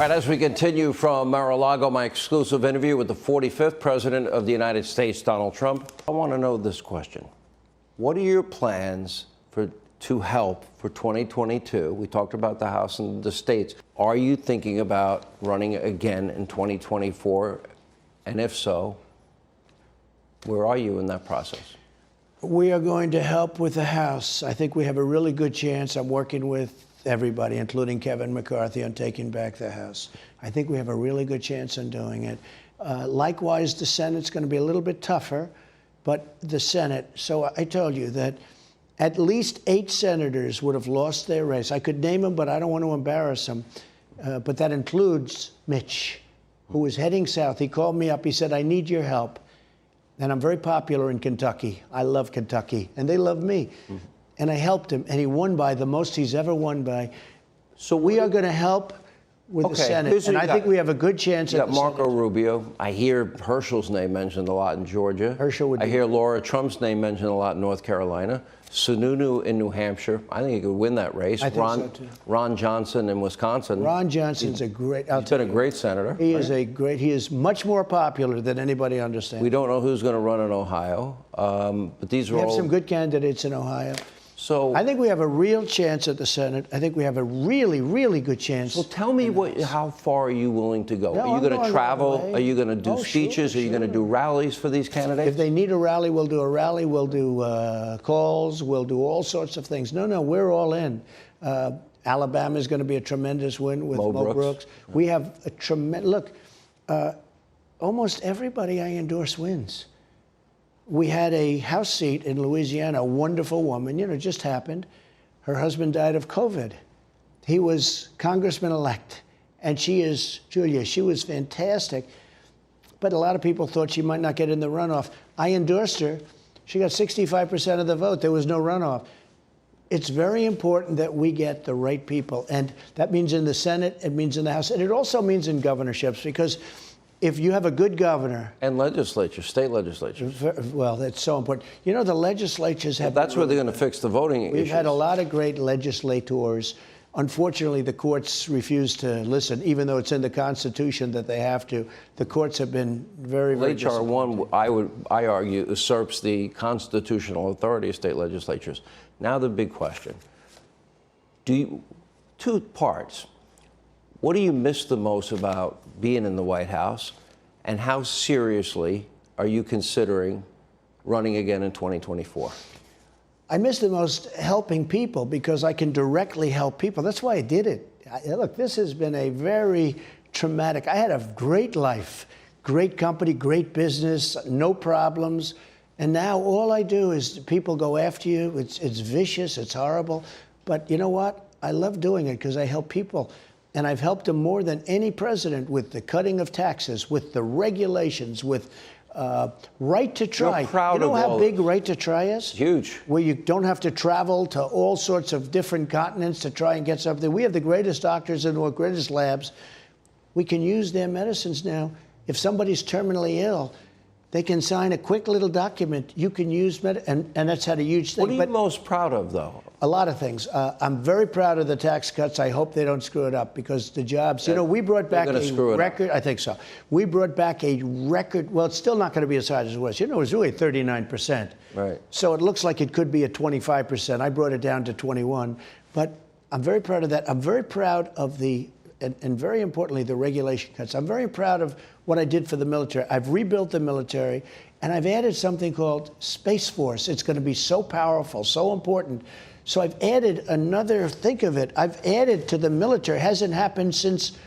All right, as we continue from Mar-a-Lago, my exclusive interview with the 45th President of the United States, Donald Trump, I want to know this question. What are your plans to help for 2022? We talked about the House and the states. Are you thinking about running again in 2024? And if so, where are you in that process? We are going to help with the House. I think we have a really good chance. I'm working with everybody, including Kevin McCarthy, on taking back the House. I think we have a really good chance in doing it. Likewise, the Senate's going to be a little bit tougher, but the Senate. So I told you that at least 8 senators would have lost their race. I could name them, but I don't want to embarrass them. But that includes Mitch, who was heading south. He called me up. He said, I need your help. And I'm very popular in Kentucky. I love Kentucky, and they love me. Mm-hmm. And I helped him, and he won by the most he's ever won by. So we are going to help with the Senate, and I think we have a good chance at the Senate. Marco Rubio. I hear Herschel's name mentioned a lot in Georgia. Herschel would. I hear Laura Trump's name mentioned a lot in North Carolina. Sununu in New Hampshire. I think he could win that race. I think so too. Ron Johnson in Wisconsin. Ron Johnson's a great. He's been a great senator. He is a great. He is much more popular than anybody understands. We don't know who's going to run in Ohio, but these are all. We have some good candidates in Ohio. So I think we have a real chance at the Senate. I think we have a really, really good chance. Well, tell me how far are you willing to go? Are you going to travel? Are you going to do speeches? Are you going to do rallies for these candidates? If they need a rally, we'll do a rally. We'll do calls. We'll do all sorts of things. No, we're all in. Alabama is going to be a tremendous win with Mo Brooks. We have a tremendous look. Almost everybody I endorse wins. We had a House seat in Louisiana, a wonderful woman, just happened. Her husband died of COVID. He was Congressman-elect, and Julia, she was fantastic. But a lot of people thought she might not get in the runoff. I endorsed her. She got 65% of the vote. There was no runoff. It's very important that we get the right people, and that means in the Senate, it means in the House, and it also means in governorships, because if you have a good governor. And legislatures, state legislatures. Well, that's so important. The legislatures have. That's where they're going to fix the voting issues. We've had a lot of great legislators. Unfortunately, the courts refuse to listen, even though it's in the Constitution that they have to. The courts have been very, very H.R. 1, I argue, usurps the constitutional authority of state legislatures. Now the big question. Two parts. What do you miss the most about being in the White House, and how seriously are you considering running again in 2024? I miss the most helping people, because I can directly help people. That's why I did it. Look, this has been a very traumatic. I had a great life, great company, great business, no problems. And now all I do is people go after you. It's vicious. It's horrible. But you know what? I love doing it because I help people. And I've helped them more than any president with the cutting of taxes, with the regulations, with right to try. You're proud you know of how all big right to try is? Huge. Where you don't have to travel to all sorts of different continents to try and get something. We have the greatest doctors and the greatest labs. We can use their medicines now. If somebody's terminally ill, they can sign a quick little document. You can use and that's had a huge thing. What are you most proud of, though? A lot of things. I'm very proud of the tax cuts. I hope they don't screw it up, because the jobs, we brought back a record. I think so. We brought back a record. Well, it's still not going to be as high as it was. It was really 39%. Right. So it looks like it could be at 25%. I brought it down to 21. But I'm very proud of that. I'm very proud of and very importantly, the regulation cuts. I'm very proud of what I did for the military. I've rebuilt the military, and I've added something called Space Force. It's going to be so powerful, so important. So I've added another, think of it, I've added to the military. It hasn't happened since,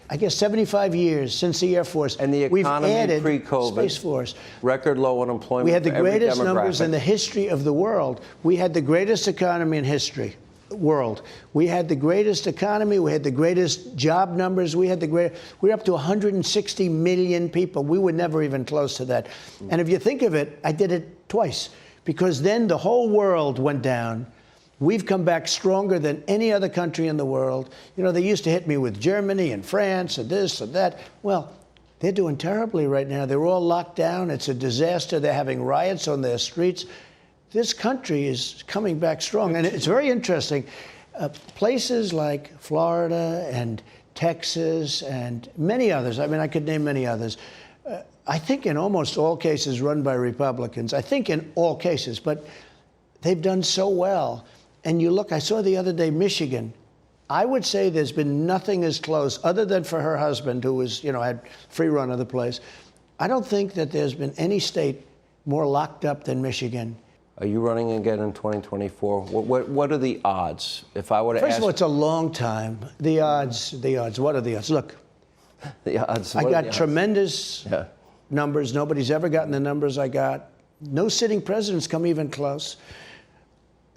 I guess, 75 years, since the Air Force. And the economy pre-COVID, Space Force. Record low unemployment. We had the greatest numbers in the history of the world. We had the greatest economy in history. World. We had the greatest economy. We had the greatest job numbers. We're up to 160 million people. We were never even close to that. And if you think of it, I did it twice, because then the whole world went down. We've come back stronger than any other country in the world. They used to hit me with Germany and France and this and that. Well, they're doing terribly right now. They're all locked down. It's a disaster. They're having riots on their streets. This country is coming back strong. And it's very interesting. Places like Florida and Texas, and many others. I mean, I could name many others. I think in almost all cases run by Republicans. I think in all cases, but they've done so well. And you look, I saw the other day Michigan. I would say there's been nothing as close, other than for her husband, who was, had free run of the place. I don't think that there's been any state more locked up than Michigan. Are you running again in 2024? What are the odds? If I were to ask... First of all, it's a long time. The odds, what are the odds? Look, the odds. I got tremendous numbers. Nobody's ever gotten the numbers I got. No sitting presidents come even close.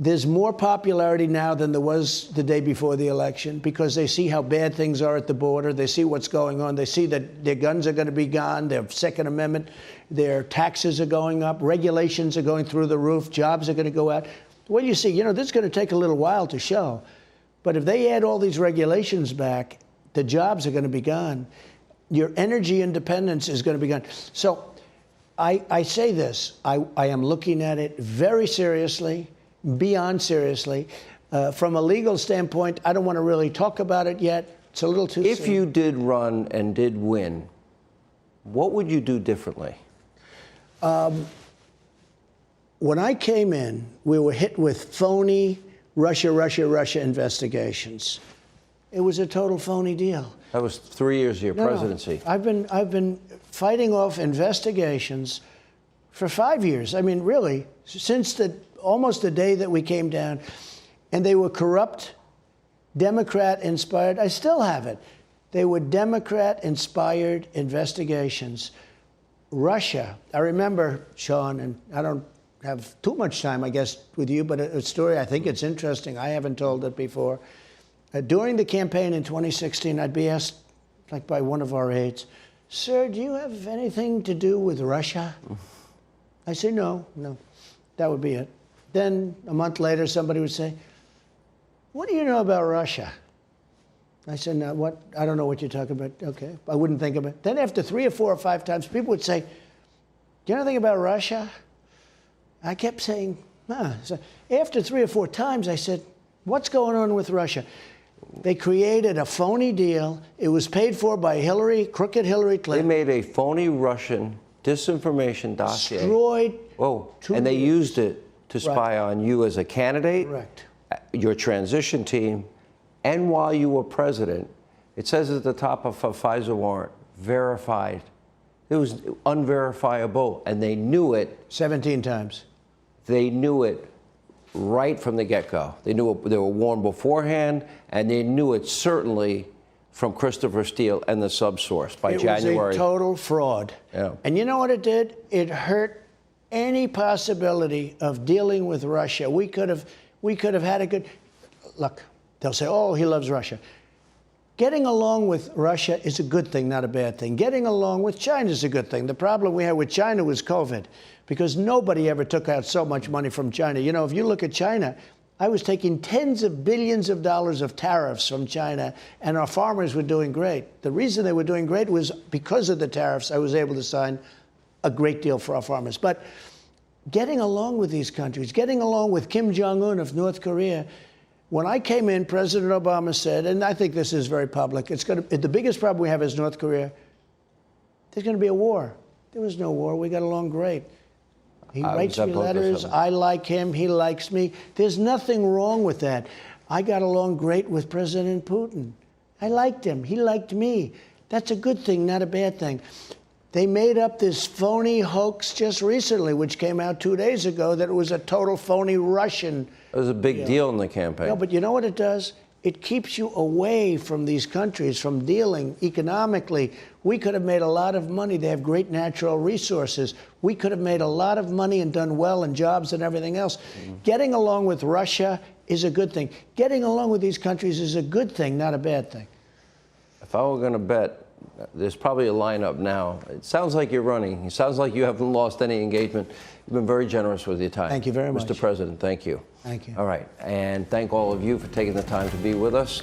There's more popularity now than there was the day before the election because they see how bad things are at the border. They see what's going on. They see that their guns are going to be gone, their Second Amendment, their taxes are going up, regulations are going through the roof, jobs are going to go out. Well, you see, this is going to take a little while to show. But if they add all these regulations back, the jobs are going to be gone. Your energy independence is going to be gone. So I say this, I am looking at it very seriously. Beyond seriously. From a legal standpoint, I don't want to really talk about it yet. It's a little too soon. If you did run and did win, what would you do differently? When I came in, we were hit with phony Russia investigations. It was a total phony deal. That was 3 years of your presidency. No. I've been fighting off investigations for 5 years. I mean, really, since almost the day that we came down, and they were corrupt, Democrat-inspired. I still have it. They were Democrat-inspired investigations. Russia, I remember, Sean, and I don't have too much time, I guess, with you, but a story, I think it's interesting. I haven't told it before. During the campaign in 2016, I'd be asked, like by one of our aides, "Sir, do you have anything to do with Russia?" I say, no. That would be it. Then a month later, somebody would say, "What do you know about Russia?" I said, "No, what? I don't know what you're talking about." Okay, I wouldn't think of it. Then after 3 or 4 or 5 times, people would say, "Do you know anything about Russia?" I kept saying, "Huh." So after 3 or 4 times, I said, "What's going on with Russia?" They created a phony deal. It was paid for by crooked Hillary Clinton. They made a phony Russian disinformation dossier. Destroyed. Whoa. And they used it to spy on you as a candidate, Correct. Your transition team, and while you were president. It says at the top of a FISA warrant, verified. It was unverifiable, and they knew it. 17 times. They knew it right from the get-go. They knew it, they were warned beforehand, and they knew it certainly from Christopher Steele and the subsource by January. It was a total fraud. Yeah. And you know what it did? It hurt any possibility of dealing with Russia. We could have had a good look. They'll say, "Oh, he loves Russia." Getting along with Russia is a good thing, not a bad thing. Getting along with China is a good thing. The problem we had with China was COVID, because nobody ever took out so much money from China. If you look at China, I was taking tens of billions of dollars of tariffs from China, and our farmers were doing great. The reason they were doing great was because of the tariffs. I was able to sign a great deal for our farmers. But getting along with these countries, getting along with Kim Jong-un of North Korea. When I came in, President Obama said, and I think this is very public, the biggest problem we have is North Korea. There's going to be a war. There was no war. We got along great. He writes me letters. I like him. He likes me. There's nothing wrong with that. I got along great with President Putin. I liked him. He liked me. That's a good thing, not a bad thing. They made up this phony hoax just recently, which came out 2 days ago, that it was a total phony Russian. It was a big deal in the campaign. No, but you know what it does? It keeps you away from these countries, from dealing economically. We could have made a lot of money. They have great natural resources. We could have made a lot of money and done well in jobs and everything else. Getting along with Russia is a good thing. Getting along with these countries is a good thing, not a bad thing. If I were going to bet, there's probably a lineup now. It sounds like you're running. It sounds like you haven't lost any engagement. You've been very generous with your time. Thank you very much. Mr. President, thank you. Thank you. All right. And thank all of you for taking the time to be with us.